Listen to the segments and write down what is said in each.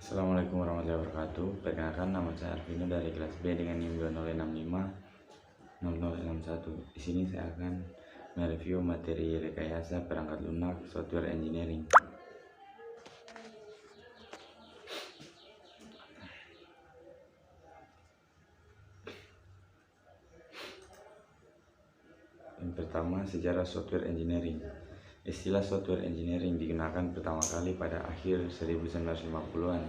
Assalamualaikum warahmatullahi wabarakatuh. Perkenalkan, nama saya Arvino dari kelas B dengan NIM 20650061. Di sini saya akan mereview materi rekayasa perangkat lunak software engineering. Yang pertama, sejarah software engineering. Istilah software engineering digunakan pertama kali pada akhir 1950-an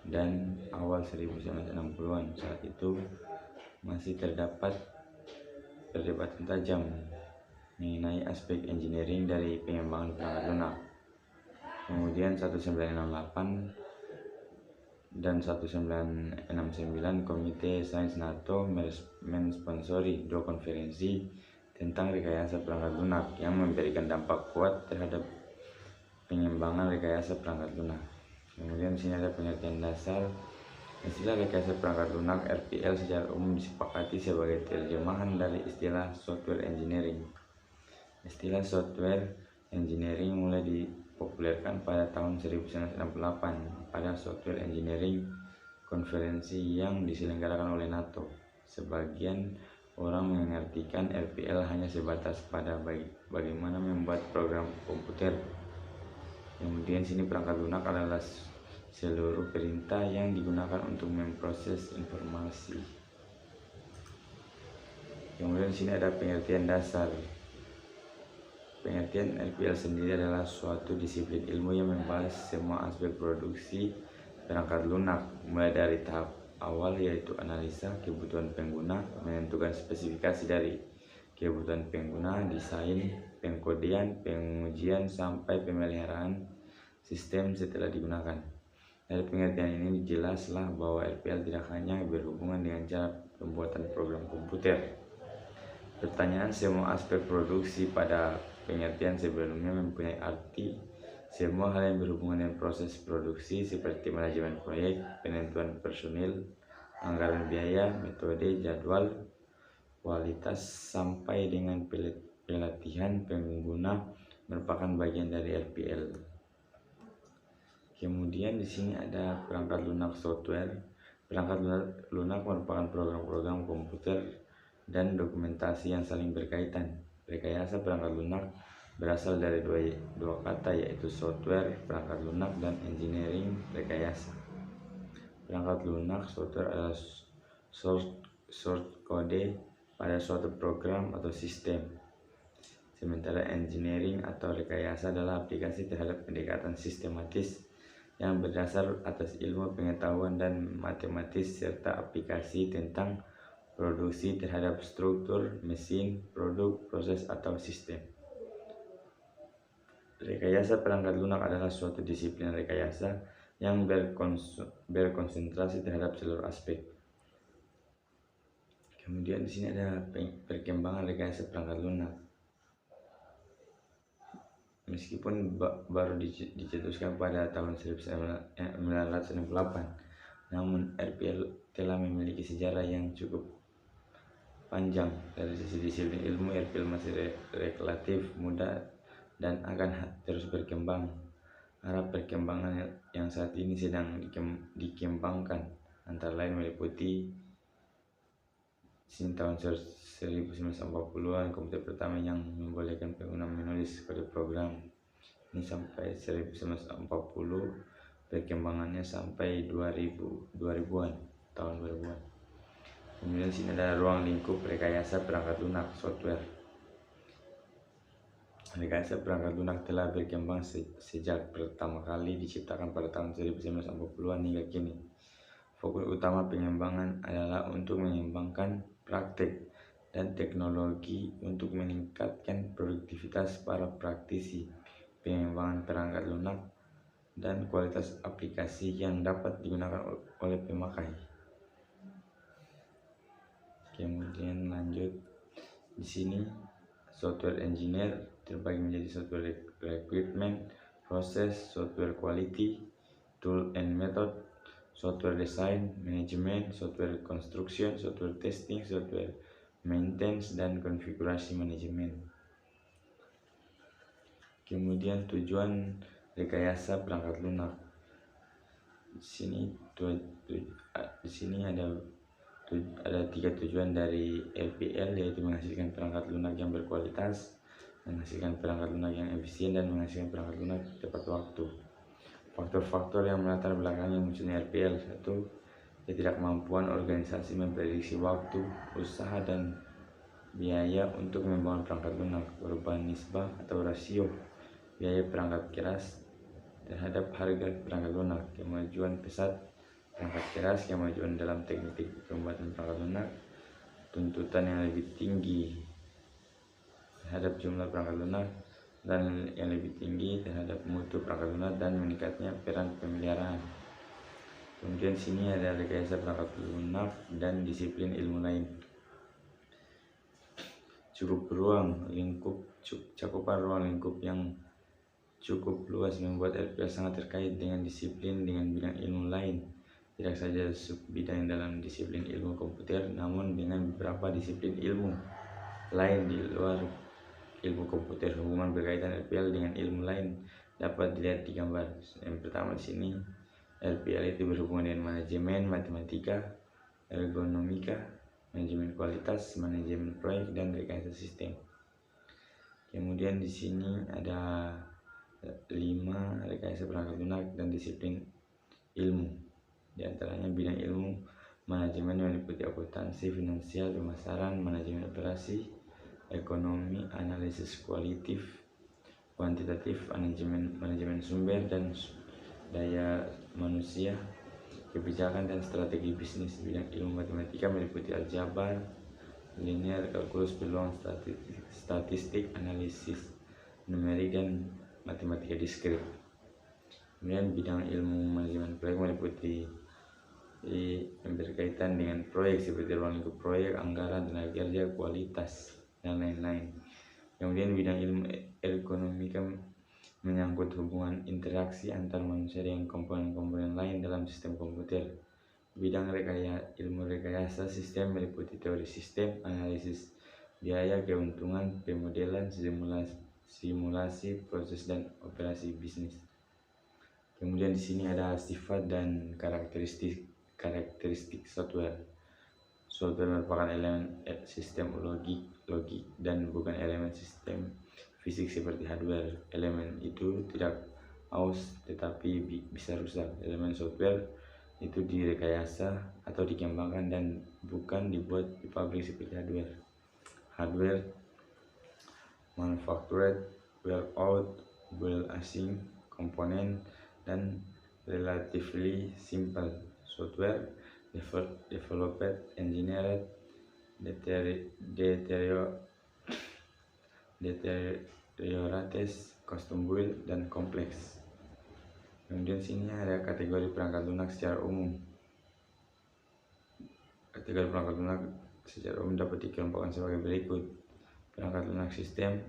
dan awal 1960-an. Saat itu masih terdapat perdebatan tajam mengenai aspek engineering dari pengembangan perangkat lunak. Kemudian 1968 dan 1969 Komite Sains NATO mensponsori dua konferensi tentang rekayasa perangkat lunak yang memberikan dampak kuat terhadap pengembangan rekayasa perangkat lunak. Kemudian di sini ada pengertian dasar. Istilah rekayasa perangkat lunak RPL secara umum disepakati sebagai terjemahan dari istilah software engineering. Istilah software engineering mulai dipopulerkan pada tahun 1968 pada Software Engineering konferensi yang diselenggarakan oleh NATO. Sebagian orang mengartikan RPL hanya sebatas pada bagaimana membuat program komputer. Kemudian sini perangkat lunak adalah seluruh perintah yang digunakan untuk memproses informasi. Kemudian sini ada pengertian dasar. Pengertian RPL sendiri adalah suatu disiplin ilmu yang membahas semua aspek produksi perangkat lunak, mulai dari tahap awal yaitu analisa kebutuhan pengguna, menentukan spesifikasi dari kebutuhan pengguna, desain, pengkodean, pengujian, sampai pemeliharaan sistem setelah digunakan. Dari pengertian ini jelaslah bahwa RPL tidak hanya berhubungan dengan cara pembuatan program komputer. Pertanyaan semua aspek produksi pada pengertian sebelumnya mempunyai arti semua hal yang berhubungan dengan proses produksi seperti manajemen proyek, penentuan personil, anggaran biaya, metode, jadwal, kualitas, sampai dengan pelatihan pengguna merupakan bagian dari RPL. Kemudian di sini ada perangkat lunak software. Perangkat lunak merupakan program-program komputer dan dokumentasi yang saling berkaitan. Rekayasa perangkat lunak berasal dari dua kata, yaitu software perangkat lunak dan engineering rekayasa. Perangkat lunak software adalah source kode pada suatu program atau sistem, sementara engineering atau rekayasa adalah aplikasi terhadap pendekatan sistematis yang berdasar atas ilmu pengetahuan dan matematis serta aplikasi tentang produksi terhadap struktur, mesin, produk, proses, atau sistem. Rekayasa perangkat lunak adalah suatu disiplin rekayasa yang berkonsentrasi terhadap seluruh aspek. Kemudian di sini ada perkembangan rekayasa perangkat lunak. Meskipun baru dicetuskan pada tahun 1968, namun RPL telah memiliki sejarah yang cukup panjang. Dari sisi disiplin ilmu, RPL masih relatif muda dan akan terus berkembang. Arah perkembangan yang saat ini sedang dikembangkan antara lain meliputi tahun 1940-an komputer pertama yang membolehkan pengguna menulis kode program. Ini sampai 1940, perkembangannya sampai 2000-an, tahun 2000-an. Kemudian sini ada ruang lingkup rekayasa perangkat lunak software. Rekayasa perangkat lunak telah berkembang sejak pertama kali diciptakan pada tahun 1940-an hingga kini. Fokus utama pengembangan adalah untuk mengembangkan praktek dan teknologi untuk meningkatkan produktivitas para praktisi pengembangan perangkat lunak dan kualitas aplikasi yang dapat digunakan oleh pemakai. Kemudian lanjut di sini, software engineer terbagi menjadi software requirement, proses, software quality, tool and method, software design, management, software construction, software testing, software maintenance, dan konfigurasi manajemen. Kemudian tujuan rekayasa perangkat lunak. Di sini ada 3 tujuan dari RPL, yaitu menghasilkan perangkat lunak yang berkualitas, menghasilkan perangkat lunak yang efisien, dan menghasilkan perangkat lunak tepat waktu. Faktor-faktor yang melatar belakangi munculnya RPL: 1. Ketidakmampuan organisasi memprediksi waktu, usaha, dan biaya untuk membangun perangkat lunak. Perubahan nisbah atau rasio biaya perangkat keras terhadap harga perangkat lunak. Kemajuan pesat perangkat keras, kemajuan dalam teknik pembuatan perangkat lunak, tuntutan yang lebih tinggi terhadap jumlah perangkat lunak dan yang lebih tinggi terhadap mutu perangkat lunak, dan meningkatnya peran pemeliharaan. Kemudian sini ada rekayasa perangkat lunak dan disiplin ilmu lain. Cakupan ruang lingkup yang cukup luas membuat RPL sangat terkait dengan disiplin dengan bidang ilmu lain, tidak saja sub-bidang dalam disiplin ilmu komputer, namun dengan beberapa disiplin ilmu lain di luar ilmu komputer. Hubungan berkaitan RPL dengan ilmu lain dapat dilihat di gambar. Yang pertama di sini, RPL itu berhubungan dengan manajemen, matematika, ergonomika, manajemen kualitas, manajemen proyek, dan rekayasa sistem. Kemudian di sini ada 5 rekayasa perangkat lunak dan disiplin ilmu. Di antaranya bidang ilmu manajemen meliputi akuntansi, finansial, pemasaran, manajemen operasi, ekonomi, analisis kuantitatif, manajemen sumber dan daya manusia, kebijakan dan strategi bisnis. Bidang ilmu matematika meliputi aljabar, linear, kalkulus, peluang, statistik, analisis numerik, dan matematika diskrit. Kemudian bidang ilmu manajemen proyek meliputi yang berkaitan dengan proyek seperti ruang lingkup proyek, anggaran, tenaga kerja, kualitas, dan lain-lain. Kemudian bidang ilmu ergonomika menyangkut hubungan interaksi antar manusia dengan komponen-komponen lain dalam sistem komputer. Bidang ilmu rekayasa sistem meliputi teori sistem, analisis biaya, keuntungan, pemodelan, simulasi proses, dan operasi bisnis. Kemudian di sini ada sifat dan karakteristik software. Software merupakan elemen sistem logik dan bukan elemen sistem fisik seperti hardware. Elemen itu tidak aus tetapi bisa rusak. Elemen software itu direkayasa atau dikembangkan dan bukan dibuat di pabrik seperti hardware. Hardware manufactured, well out, well asing, komponen, dan relatively simple. Software developed, engineered, deteriorated, custom built, dan kompleks. Kemudian sini ada kategori perangkat lunak secara umum. Kategori perangkat lunak secara umum dapat dikelompokkan sebagai berikut. Perangkat lunak sistem,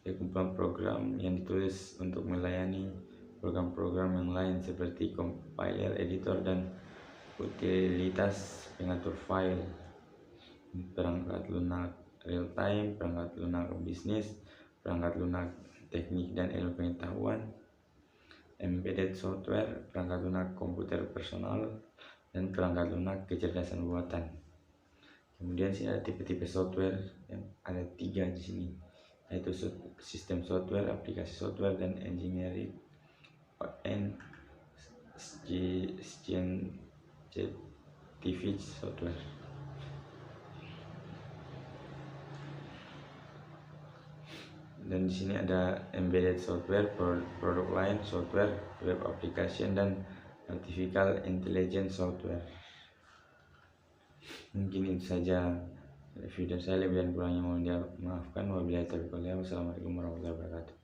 kumpulan program yang ditulis untuk melayani program-program yang lain seperti compiler, editor, dan utilitas pengatur file. Perangkat lunak real time, perangkat lunak bisnis, perangkat lunak teknik dan ilmu pengetahuan, embedded software, perangkat lunak komputer personal, dan perangkat lunak kecerdasan buatan. Kemudian sini ada tipe-tipe software, yang ada 3 di sini, yaitu sistem software, aplikasi software, dan engineering and scientific software. Dan di sini ada embedded software, product line software, web application, dan artificial intelligence software. Mungkin itu saja video saya, lebih dan kurangnya mohon dimaafkan. Wabillahi taufiq wal hidayah. Wassalamualaikum warahmatullahi wabarakatuh.